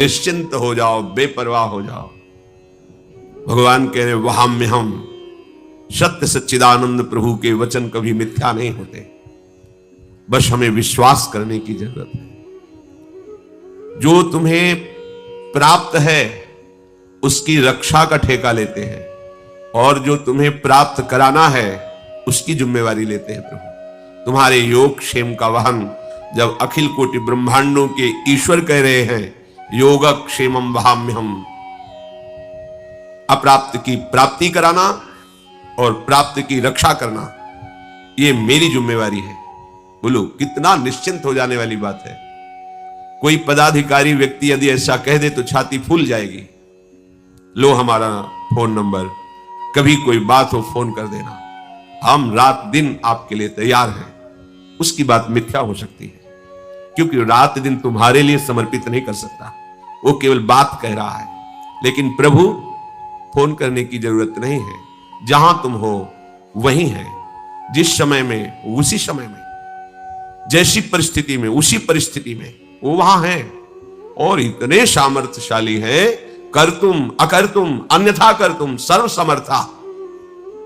निश्चिंत हो जाओ, बेपरवाह हो जाओ। भगवान कह रहे वहाम्य हम, सत्य सच्चिदानंद प्रभु के वचन कभी मिथ्या नहीं होते, बस हमें विश्वास करने की जरूरत है। जो तुम्हें प्राप्त है उसकी रक्षा का ठेका लेते हैं, और जो तुम्हें प्राप्त कराना है उसकी जिम्मेवारी लेते हैं प्रभु। तुम्हारे योग क्षेम का वहन जब अखिल कोटि ब्रह्मांडों के ईश्वर कह रहे हैं योग क्षेमम वहाम्यहम, अप्राप्त की प्राप्ति कराना और प्राप्त की रक्षा करना, ये मेरी जिम्मेवारी है। बोलो कितना निश्चिंत हो जाने वाली बात है। कोई पदाधिकारी व्यक्ति यदि ऐसा कह दे तो छाती फूल जाएगी। लो हमारा फोन नंबर, कभी कोई बात हो फोन कर देना, हम रात दिन आपके लिए तैयार हैं। उसकी बात मिथ्या हो सकती है, क्योंकि रात दिन तुम्हारे लिए समर्पित नहीं कर सकता, वो केवल बात कह रहा है। लेकिन प्रभु फोन करने की जरूरत नहीं है, जहां तुम हो वहीं है, जिस समय में उसी समय में, जैसी परिस्थिति में उसी परिस्थिति में वो वहां है। और इतने सामर्थ्यशाली है, कर तुम अकर तुम अन्यथा कर तुम सर्व समर्था।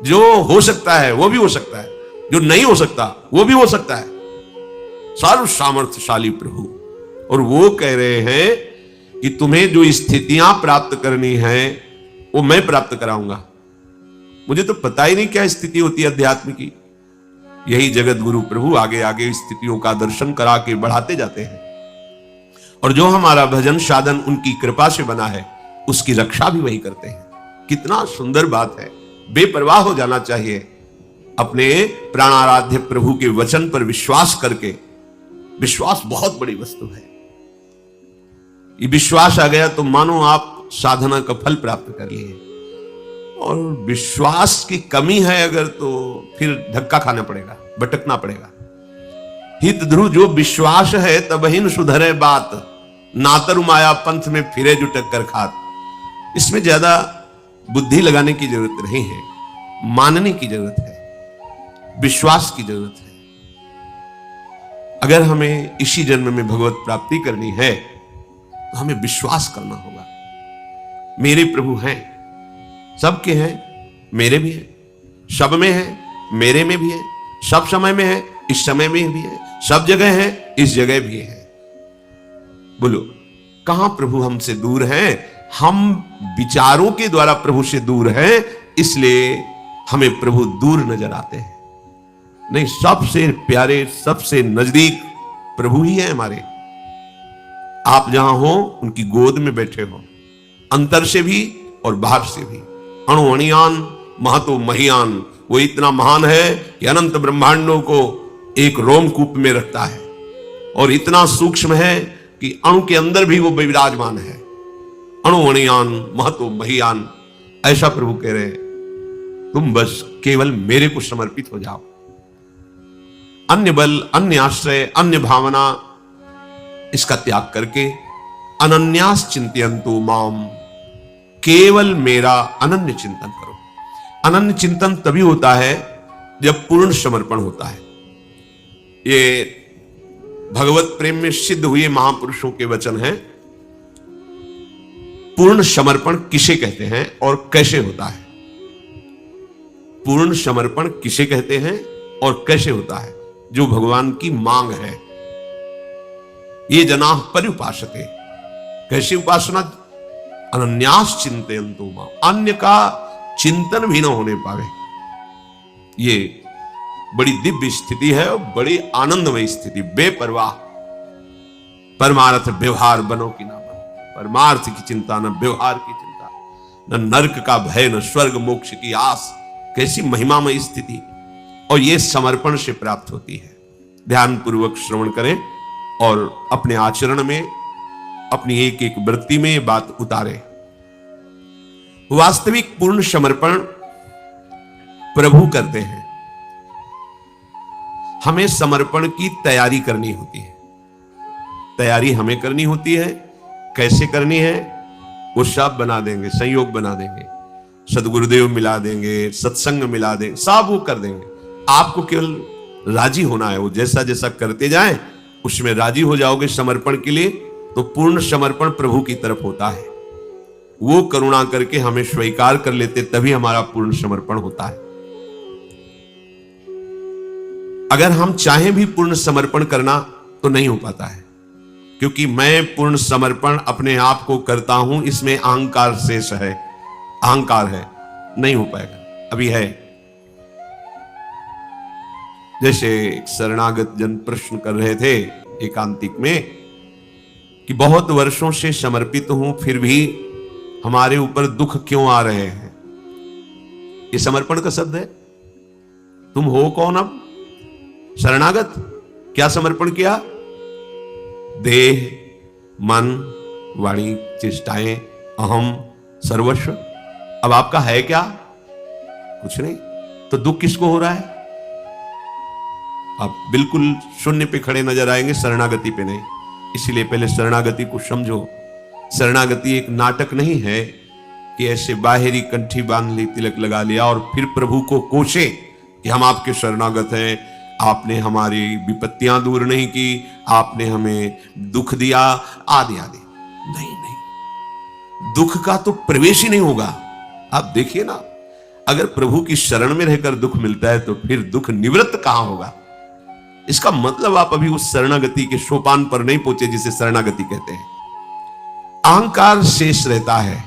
जो हो सकता है वो भी हो सकता है, जो नहीं हो सकता वो भी हो सकता है। सर्व सामर्थ्यशाली प्रभु। और वो कह रहे हैं कि तुम्हें जो स्थितियां प्राप्त करनी है वो मैं प्राप्त कराऊंगा। मुझे तो पता ही नहीं क्या स्थिति होती है अध्यात्म की। यही जगत गुरु प्रभु आगे आगे स्थितियों का दर्शन करा के बढ़ाते जाते हैं। और जो हमारा भजन साधन उनकी कृपा से बना है उसकी रक्षा भी वही करते हैं। कितना सुंदर बात है। बेपरवाह हो जाना चाहिए अपने प्राणाराध्य प्रभु के वचन पर विश्वास करके। विश्वास बहुत बड़ी वस्तु है। ये विश्वास आ गया तो मानो आप साधना का फल प्राप्त कर लिए। और विश्वास की कमी है अगर, तो फिर धक्का खाना पड़ेगा, भटकना पड़ेगा। हित ध्रुव जो विश्वास है तब ही सुधरे बात, नातर माया पंथ में फिरे जो टक्कर खात। इसमें ज्यादा बुद्धि लगाने की जरूरत नहीं है, मानने की जरूरत है, विश्वास की जरूरत है। अगर हमें इसी जन्म में भगवत प्राप्ति करनी है तो हमें विश्वास करना होगा। मेरे प्रभु हैं, सबके हैं, मेरे भी हैं, सब में है, मेरे में भी है, सब समय में है, इस समय में भी है, सब जगह है, इस जगह भी है। बोलो कहां प्रभु हमसे दूर हैं? हम विचारों के द्वारा प्रभु से दूर हैं, इसलिए हमें प्रभु दूर नजर आते हैं। नहीं, सबसे प्यारे, सबसे नजदीक प्रभु ही है हमारे। आप जहां हो उनकी गोद में बैठे हो, अंतर से भी और बाहर से भी। अणु अणियान महतो महियान, वो इतना महान है कि अनंत ब्रह्मांडों को एक रोमकूप में रखता है, और इतना सूक्ष्म है कि अणु के अंदर भी वो विराजमान है। अणु अणियान महतो महियान, ऐसा प्रभु कह रहे हैं तुम बस केवल मेरे को समर्पित हो जाओ। अन्य बल, अन्य आश्रय, अन्य भावना, इसका त्याग करके अनन्यास चिंतयन्तु माम, केवल मेरा अनन्य चिंतन करो। अनन्य चिंतन तभी होता है जब पूर्ण समर्पण होता है। ये भगवत प्रेम में सिद्ध हुए महापुरुषों के वचन हैं। पूर्ण समर्पण किसे कहते हैं और कैसे होता है? पूर्ण समर्पण किसे कहते हैं और कैसे होता है? जो भगवान की मांग है। ये जनाः पर्युपासते, कैसी उपासना? अनन्यास चिंतयन्तु मां, अन्य का चिंतन भी न होने पावे। ये बड़ी दिव्य स्थिति है और बड़ी आनंदमय स्थिति। बेपरवाह, परमार्थ व्यवहार बनो कि ना बनो। परमार्थ की चिंता न व्यवहार की चिंता, न नरक का भय, न स्वर्ग मोक्ष की आस। कैसी महिमामय स्थिति! और ये समर्पण से प्राप्त होती है। ध्यान पूर्वक श्रवण करें और अपने आचरण में, अपनी एक एक वृत्ति में ये बात उतारें। वास्तविक पूर्ण समर्पण प्रभु करते हैं। हमें समर्पण की तैयारी करनी होती है। तैयारी हमें करनी होती है। कैसे करनी है? वो सब बना देंगे, संयोग बना देंगे, सदगुरुदेव मिला देंगे, सत्संग मिला देंगे, सब वो कर देंगे। आपको केवल राजी होना है। वो जैसा जैसा करते जाएं उसमें राजी हो जाओगे समर्पण के लिए, तो पूर्ण समर्पण प्रभु की तरफ होता है। वो करुणा करके हमें स्वीकार कर लेते, तभी हमारा पूर्ण समर्पण होता है। अगर हम चाहें भी पूर्ण समर्पण करना तो नहीं हो पाता है, क्योंकि मैं पूर्ण समर्पण अपने आप को करता हूं, इसमें अहंकार शेष है, अहंकार है, नहीं हो पाएगा। अभी है, जैसे एक शरणागत जन प्रश्न कर रहे थे एकांतिक में कि बहुत वर्षों से समर्पित हूं, फिर भी हमारे ऊपर दुख क्यों आ रहे हैं। ये समर्पण का शब्द है। तुम हो कौन अब? शरणागत। क्या समर्पण किया? देह, मन, वाणी, चेष्टाएं, अहम, सर्वस्व। अब आपका है क्या? कुछ नहीं। तो दुख किसको हो रहा है? आप बिल्कुल शून्य पे खड़े नजर आएंगे, शरणागति पे नहीं। इसीलिए पहले शरणागति को समझो। शरणागति एक नाटक नहीं है कि ऐसे बाहरी कंठी बांध ली, तिलक लगा लिया और फिर प्रभु को कोसे कि हम आपके शरणागत हैं, आपने हमारी विपत्तियां दूर नहीं की, आपने हमें दुख दिया, आदि आदि। नहीं नहीं, दुख का तो प्रवेश ही नहीं होगा। आप देखिए ना, अगर प्रभु की शरण में रहकर दुख मिलता है तो फिर दुख निवृत्त कहां होगा? इसका मतलब आप अभी उस शरणागति के सोपान पर नहीं पहुंचे जिसे शरणागति कहते हैं। अहंकार शेष रहता है,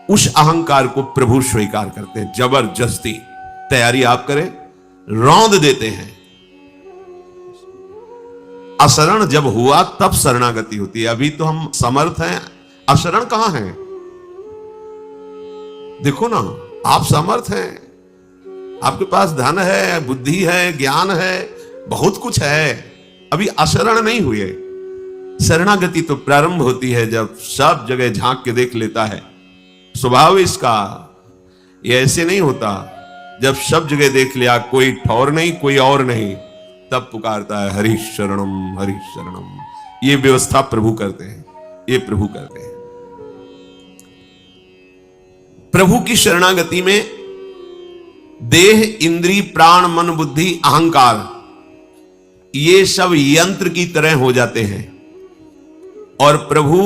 उस अहंकार को प्रभु स्वीकार करते हैं। जबरदस्ती तैयारी आप करें, रौंद देते हैं। अशरण जब हुआ तब शरणागति होती है। अभी तो हम समर्थ हैं, अशरण कहां हैं? देखो ना, आप समर्थ हैं, आपके पास धन है, बुद्धि है, ज्ञान है, बहुत कुछ है, अभी अशरण नहीं हुए। शरणागति तो प्रारंभ होती है जब सब जगह झांक के देख लेता है। स्वभाव इसका ये ऐसे नहीं होता, जब सब जगह देख लिया, कोई ठौर नहीं, कोई और नहीं, तब पुकारता है हरि शरणम, हरि शरणम। ये व्यवस्था प्रभु करते हैं, ये प्रभु करते हैं। प्रभु की शरणागति में देह, इंद्री, प्राण, मन, बुद्धि, अहंकार, ये सब यंत्र की तरह हो जाते हैं और प्रभु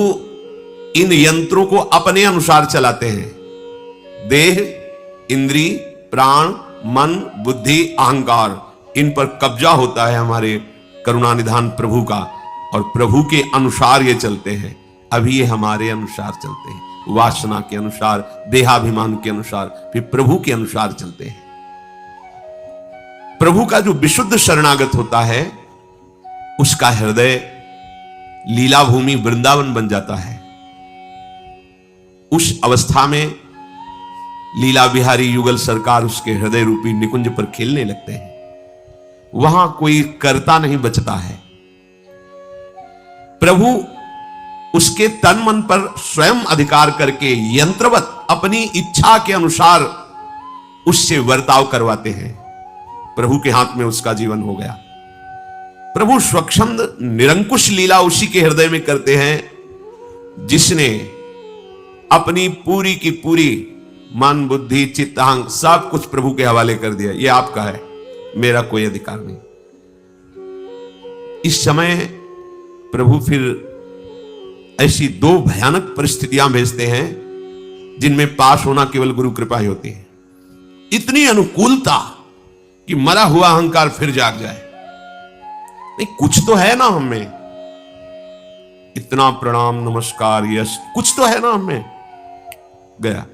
इन यंत्रों को अपने अनुसार चलाते हैं। देह, इंद्री, प्राण, मन, बुद्धि, अहंकार, इन पर कब्जा होता है हमारे करुणानिधान प्रभु का, और प्रभु के अनुसार ये चलते हैं। अभी ये हमारे अनुसार चलते हैं, वासना के अनुसार, देहाभिमान के अनुसार, फिर प्रभु के अनुसार चलते हैं। प्रभु का जो विशुद्ध शरणागत होता है, उसका हृदय लीला भूमि वृंदावन बन जाता है। उस अवस्था में लीला बिहारी युगल सरकार उसके हृदय रूपी निकुंज पर खेलने लगते हैं। वहां कोई कर्ता नहीं बचता है। प्रभु उसके तन मन पर स्वयं अधिकार करके यंत्रवत अपनी इच्छा के अनुसार उससे वर्ताव करवाते हैं। प्रभु के हाथ में उसका जीवन हो गया। प्रभु स्वच्छंद निरंकुश लीला उसी के हृदय में करते हैं जिसने अपनी पूरी की पूरी मन, बुद्धि, चित्त, अहंग सब कुछ प्रभु के हवाले कर दिया। ये आपका है, मेरा कोई अधिकार नहीं। इस समय प्रभु फिर ऐसी दो भयानक परिस्थितियां भेजते हैं जिनमें पास होना केवल गुरु कृपा ही होती है। इतनी अनुकूलता कि मरा हुआ अहंकार फिर जाग जाए। नहीं, कुछ तो है ना हमें, इतना प्रणाम नमस्कार यश कुछ तो है ना हमें। गया,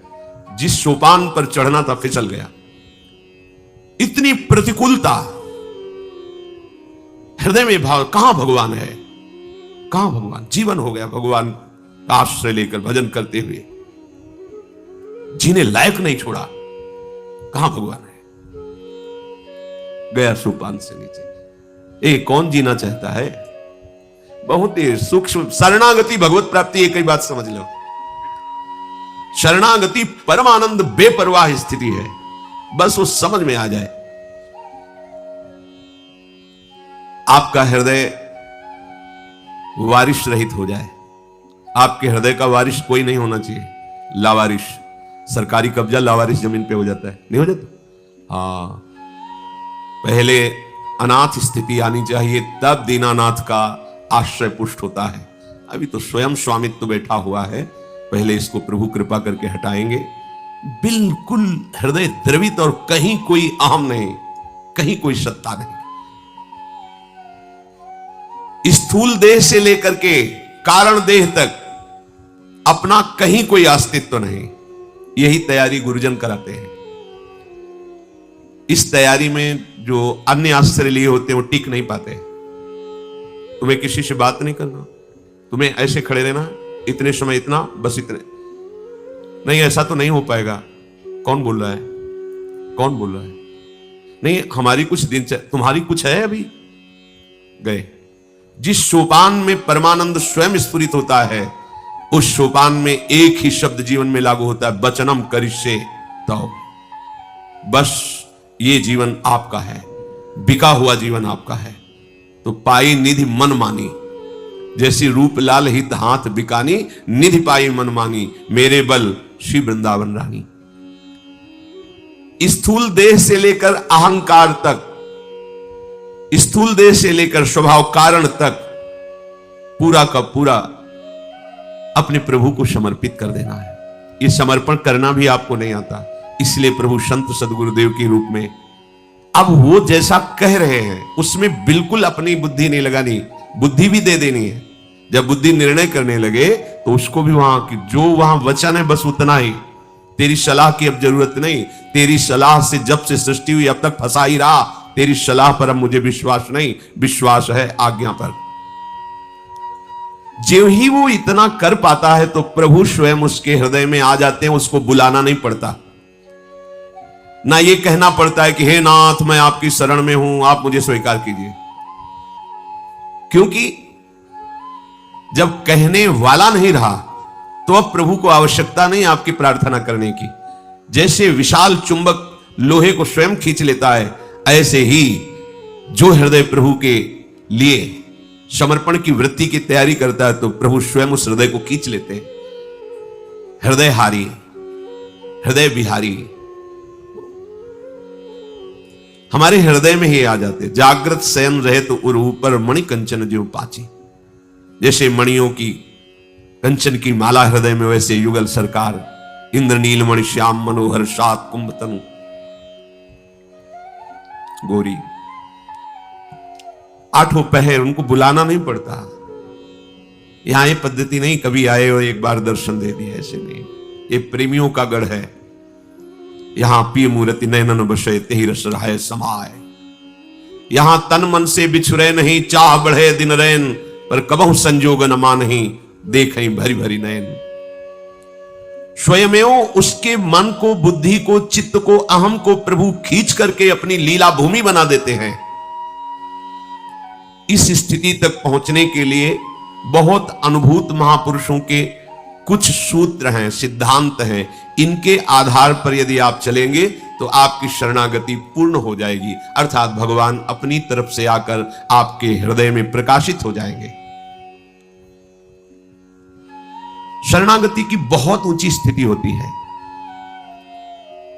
जिस सोपान पर चढ़ना था फिसल गया। इतनी प्रतिकूलता हृदय में भाव, कहां भगवान है, कहां भगवान? जीवन हो गया भगवान का आश्रय लेकर भजन करते हुए, जीने लायक नहीं छोड़ा। कहां भगवान है? गया सोपान से नीचे। कौन जीना चाहता है? बहुत ही सूक्ष्म शरणागति भगवत प्राप्ति। एक ही बात समझ लो, शरणागति परमानंद बेपरवाह स्थिति है। बस वो समझ में आ जाए। आपका हृदय वारिश रहित हो जाए। आपके हृदय का वारिश कोई नहीं होना चाहिए, लावारिश। सरकारी कब्जा लावारिश जमीन पे हो जाता है, नहीं हो जाता? हाँ, पहले अनाथ स्थिति आनी चाहिए, तब दीनानाथ का आश्रय पुष्ट होता है। अभी तो स्वयं स्वामित्व बैठा हुआ है, पहले इसको प्रभु कृपा करके हटाएंगे। बिल्कुल हृदय द्रवित और कहीं कोई अहम नहीं, कहीं कोई सत्ता नहीं। स्थूल देह से लेकर के कारण देह तक अपना कहीं कोई अस्तित्व नहीं। यही तैयारी गुरुजन कराते हैं। इस तैयारी में जो अन्य आश्रय लिए होते हैं वो टिक नहीं पाते। तुम्हें किसी से बात नहीं करना, तुम्हें ऐसे खड़े रहना, इतने समय इतना, बस इतने नहीं, ऐसा तो नहीं हो पाएगा। कौन बोल रहा है, कौन बोल रहा है? नहीं, हमारी कुछ दिन, तुम्हारी कुछ है अभी गए। जिस सोपान में परमानंद स्वयं स्फुरित होता है, उस सोपान में एक ही शब्द जीवन में लागू होता है, वचनम करिष्ये तव। बस ये जीवन आपका है, बिका हुआ जीवन आपका है। तो पाई निधि मन मानी, जैसी रूप लाल हित हाथ बिकानी, निधि पाई मन मानी, मेरे बल श्री वृंदावन रानी। स्थूल देह से लेकर अहंकार तक, स्थूल देह से लेकर स्वभाव कारण तक पूरा का पूरा अपने प्रभु को समर्पित कर देना है। ये समर्पण करना भी आपको नहीं आता, इसलिए प्रभु संत सदगुरुदेव के रूप में अब वो जैसा कह रहे हैं उसमें बिल्कुल अपनी बुद्धि नहीं लगानी, बुद्धि भी दे देनी है। जब बुद्धि निर्णय करने लगे तो उसको भी वहां की जो वहां वचन है बस उतना ही। तेरी सलाह की अब जरूरत नहीं, तेरी सलाह से जब से सृष्टि हुई अब तक फंसा ही रहा, तेरी सलाह पर अब मुझे विश्वास नहीं, विश्वास है आज्ञा पर। जो ही वो इतना कर पाता है तो प्रभु स्वयं उसके हृदय में आ जाते हैं, उसको बुलाना नहीं पड़ता, ना ये कहना पड़ता है कि हे नाथ मैं आपकी शरण में हूं, आप मुझे स्वीकार कीजिए। क्योंकि जब कहने वाला नहीं रहा तो अब प्रभु को आवश्यकता नहीं आपकी प्रार्थना करने की। जैसे विशाल चुंबक लोहे को स्वयं खींच लेता है, ऐसे ही जो हृदय प्रभु के लिए समर्पण की वृत्ति की तैयारी करता है तो प्रभु स्वयं उस हृदय को खींच लेते हैं। हृदय हारी, हृदय बिहारी हमारे हृदय में ही आ जाते। जागृत शयन रहे तो उर ऊपर मणि कंचन ज्यों पाची। जैसे मणियों की कंचन की माला हृदय में, वैसे युगल सरकार इंद्रनील मणि श्याम मनोहर सात कुंभ तनु गोरी। आठों पहर, उनको बुलाना नहीं पड़ता। यहां ये पद्धति नहीं कभी आए और एक बार दर्शन दे दिया, ऐसे नहीं। ये प्रेमियों का गढ़ है। यहां पिय मूर्ति नयनन बसे तेहि रस रहाय समाय। यहां तन मन से बिछुरे नहीं, चाह बढ़े दिन रैन, पर कबहु संजोग न मानहि, देखें भरी भरी नयन। स्वयमेव उसके मन को, बुद्धि को, चित्त को, अहम को प्रभु खींच करके अपनी लीला भूमि बना देते हैं। इस स्थिति तक पहुंचने के लिए बहुत अनुभूत महापुरुषों के कुछ सूत्र हैं, सिद्धांत हैं। इनके आधार पर यदि आप चलेंगे तो आपकी शरणागति पूर्ण हो जाएगी, अर्थात भगवान अपनी तरफ से आकर आपके हृदय में प्रकाशित हो जाएंगे। शरणागति की बहुत ऊंची स्थिति होती है,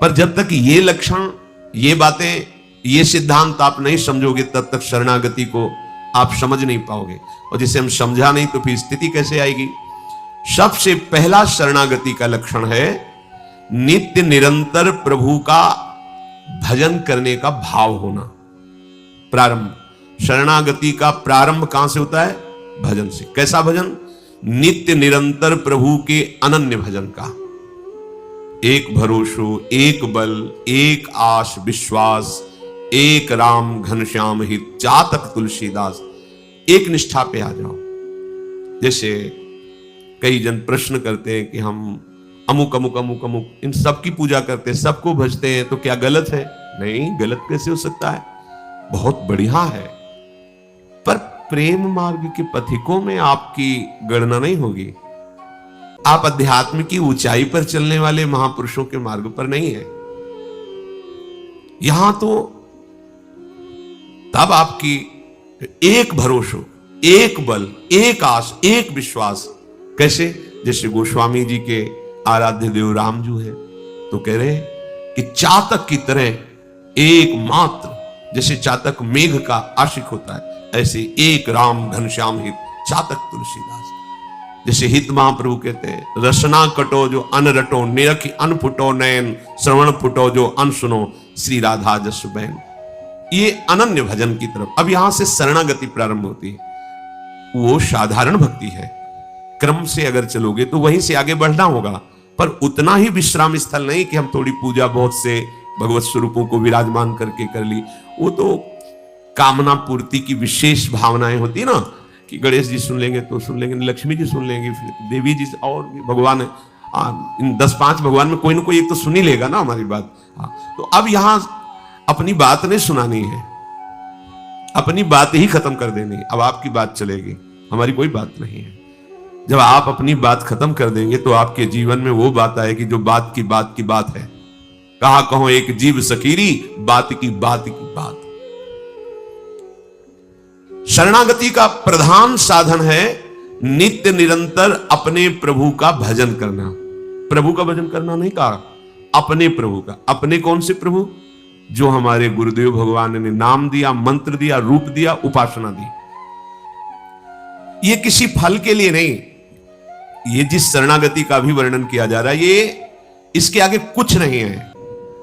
पर जब तक ये लक्षण, ये बातें, ये सिद्धांत आप नहीं समझोगे तब तक शरणागति को आप समझ नहीं पाओगे। और जिसे हम समझा नहीं तो फिर स्थिति कैसे आएगी। सबसे पहला शरणागति का लक्षण है नित्य निरंतर प्रभु का भजन करने का भाव होना। प्रारंभ, शरणागति का प्रारंभ कहां से होता है? भजन से। कैसा भजन? नित्य निरंतर प्रभु के अनन्य भजन का। एक भरोसो, एक बल, एक आस विश्वास, एक राम घनश्याम हित, चातक तुलसीदास। एक निष्ठा पे आ जाओ। जैसे कई जन प्रश्न करते हैं कि हम अमुक अमुक अमुक अमुक इन सब की पूजा करते हैं, सबको भजते हैं, तो क्या गलत है? नहीं, गलत कैसे हो सकता है? बहुत बढ़िया है, पर प्रेम मार्ग के पथिकों में आपकी गणना नहीं होगी। आप अध्यात्म की ऊंचाई पर चलने वाले महापुरुषों के मार्ग पर नहीं है। यहां तो तब आपकी एक भरोसा, एक बल, एक आस, एक विश्वास। कैसे? जैसे गोस्वामी जी के आराध्य देव रामजू है तो कह रहे कि चातक की तरह एक मात्र, जैसे चातक मेघ का आशिक होता है, ऐसे एक राम घनश्याम हित, चातक तुलसीदास। जैसे हित महाप्रभु कहते हैं, रसना कटो जो अन रटो, निरखी अन फुटो नयन, श्रवण फुटो जो अन सुनो, श्री राधा जस बहन। ये अनन्य भजन की तरफ। अब यहां से शरणागति प्रारंभ होती है। वो साधारण भक्ति है, क्रम से अगर चलोगे तो वहीं से आगे बढ़ना होगा, पर उतना ही विश्राम स्थल नहीं कि हम थोड़ी पूजा बहुत से भगवत स्वरूपों को विराजमान करके कर ली। वो तो कामना पूर्ति की विशेष भावनाएं होती है ना, कि गणेश जी सुन लेंगे तो सुन लेंगे, लक्ष्मी जी सुन लेंगे, फिर देवी जी और भी भगवान है, इन 10-5 भगवान में कोई ना कोई एक तो सुन ही लेगा ना हमारी बात। तो अब यहां अपनी बात नहीं सुनानी है, अपनी बात ही खत्म कर देनी। अब आपकी बात चलेगी, हमारी कोई बात नहीं है। जब आप अपनी बात खत्म कर देंगे तो आपके जीवन में वो बात आएगी जो बात की बात है। कहा कहो एक जीव सकीरी, बात की बात। शरणागति का प्रधान साधन है नित्य निरंतर अपने प्रभु का भजन करना। प्रभु का भजन करना नहीं कहा, अपने प्रभु का। अपने कौन से प्रभु? जो हमारे गुरुदेव भगवान ने नाम दिया, मंत्र दिया, रूप दिया, उपासना दी। ये किसी फल के लिए नहीं। ये जिस शरणागति का भी वर्णन किया जा रहा है, ये इसके आगे कुछ नहीं है।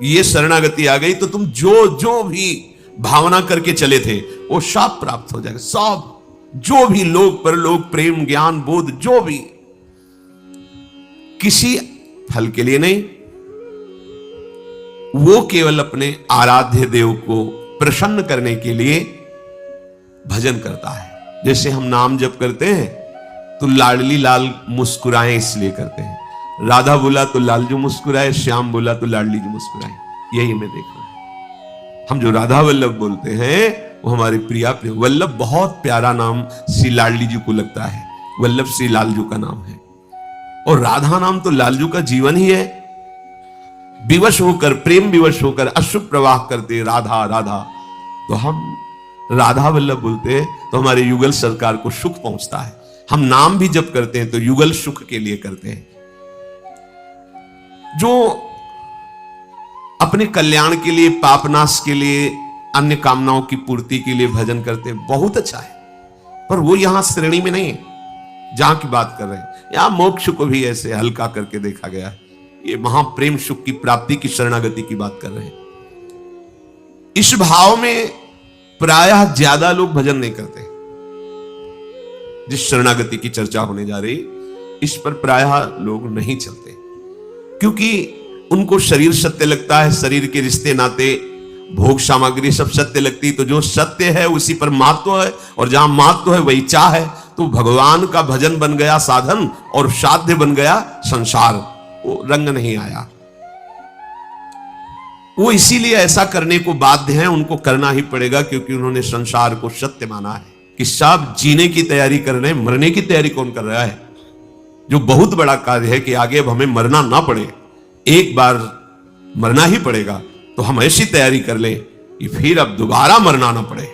ये शरणागति आ गई तो तुम जो भी भावना करके चले थे वो सब प्राप्त हो जाएगा। सब जो भी लोक परलोक प्रेम ज्ञान बोध, जो भी, किसी फल के लिए नहीं। वो केवल अपने आराध्य देव को प्रसन्न करने के लिए भजन करता है। जैसे हम नाम जप करते हैं तो लाडली लाल मुस्कुराए इसलिए करते हैं। राधा बोला तो लालजू मुस्कुराए, श्याम बोला तो लाडली जी मुस्कुराए। यही मैं देख रहा हूं। हम जो राधा वल्लभ बोलते हैं वो हमारे प्रिया प्रिय वल्लभ, बहुत प्यारा नाम श्री लाडली जी को लगता है। वल्लभ श्री लालजू का नाम है, और राधा नाम तो लालजू का जीवन ही है। विवश होकर, प्रेम विवश होकर अश्रु प्रवाह करते राधा राधा। तो हम राधा वल्लभ बोलते हैं तो हमारे युगल सरकार को सुख पहुंचता है। हम नाम भी जब करते हैं तो युगल सुख के लिए करते हैं। जो अपने कल्याण के लिए, पापनाश के लिए, अन्य कामनाओं की पूर्ति के लिए भजन करते हैं, बहुत अच्छा है, पर वो यहां श्रेणी में नहीं है जहां की बात कर रहे हैं। यहां मोक्ष को भी ऐसे हल्का करके देखा गया है। ये महाप्रेम सुख की प्राप्ति की शरणागति की बात कर रहे हैं। इस भाव में प्रायः ज्यादा लोग भजन नहीं करते। जिस शरणागति की चर्चा होने जा रही, इस पर प्रायः लोग नहीं चलते, क्योंकि उनको शरीर सत्य लगता है, शरीर के रिश्ते नाते, भोग सामग्री सब सत्य लगती। तो जो सत्य है उसी पर महत्व है, और जहां महत्व है वही चाह है। तो भगवान का भजन बन गया साधन और साध्य बन गया संसार। वो रंग नहीं आया। वो इसीलिए ऐसा करने को बाध्य हैं, उनको करना ही पड़ेगा, क्योंकि उन्होंने संसार को सत्य माना है कि सब जीने की तैयारी कर रहे हैं। मरने की तैयारी कौन कर रहा है? जो बहुत बड़ा कार्य है कि आगे अब हमें मरना ना पड़े, एक बार मरना ही पड़ेगा, तो हम ऐसी तैयारी कर लें कि फिर अब दोबारा मरना ना पड़े।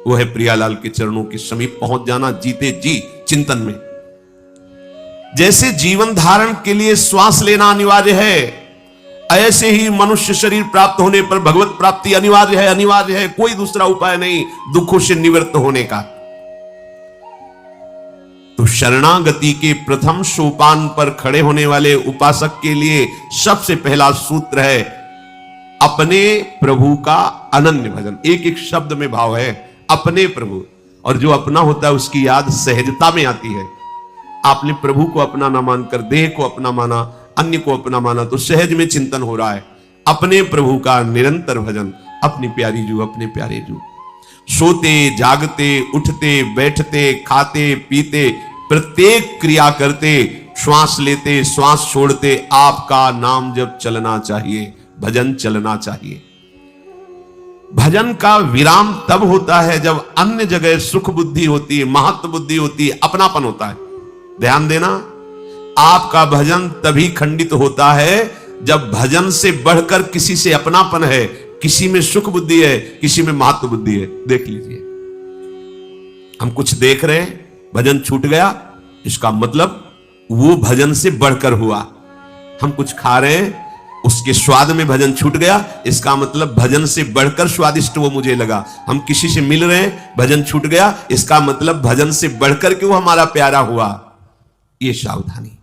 वो है प्रियालाल के चरणों के समीप पहुंच जाना, जीते जी चिंतन में। जैसे जीवन धारण के लिए श्वास लेना अनिवार्य है, ऐसे ही मनुष्य शरीर प्राप्त होने पर भगवत प्राप्ति अनिवार्य है। कोई दूसरा उपाय नहीं दुखों से निवृत्त होने का। तो शरणागति के प्रथम सोपान पर खड़े होने वाले उपासक के लिए सबसे पहला सूत्र है अपने प्रभु का अनन्य भजन। एक एक शब्द में भाव है अपने प्रभु, और जो अपना होता है उसकी याद सहजता में आती है। आपने प्रभु को अपना ना मानकर देह को अपना माना, अन्य को अपना माना, तो सहज में चिंतन हो रहा है। अपने प्रभु का निरंतर भजन, अपनी प्यारी जू, अपने प्यारे जू। सोते जागते, उठते बैठते, खाते पीते, प्रत्येक क्रिया करते, श्वास लेते श्वास छोड़ते, आपका नाम जब चलना चाहिए, भजन चलना चाहिए। भजन का विराम तब होता है जब अन्य जगह सुख बुद्धि होती है, महत्व बुद्धि होती है, अपनापन होता है। ध्यान देना, आपका भजन तभी खंडित होता है जब भजन से बढ़कर किसी से अपनापन है, किसी में सुख बुद्धि है, किसी में महत्व बुद्धि है। देख लीजिए, हम कुछ देख रहे हैं, भजन छूट गया, इसका मतलब वो भजन से बढ़कर हुआ। हम कुछ खा रहे हैं, उसके स्वाद में भजन छूट गया, इसका मतलब भजन से बढ़कर स्वादिष्ट वो मुझे लगा। हम किसी से मिल रहे हैं, भजन छूट गया, इसका मतलब भजन से बढ़कर के वो हमारा प्यारा हुआ। ये सावधानी।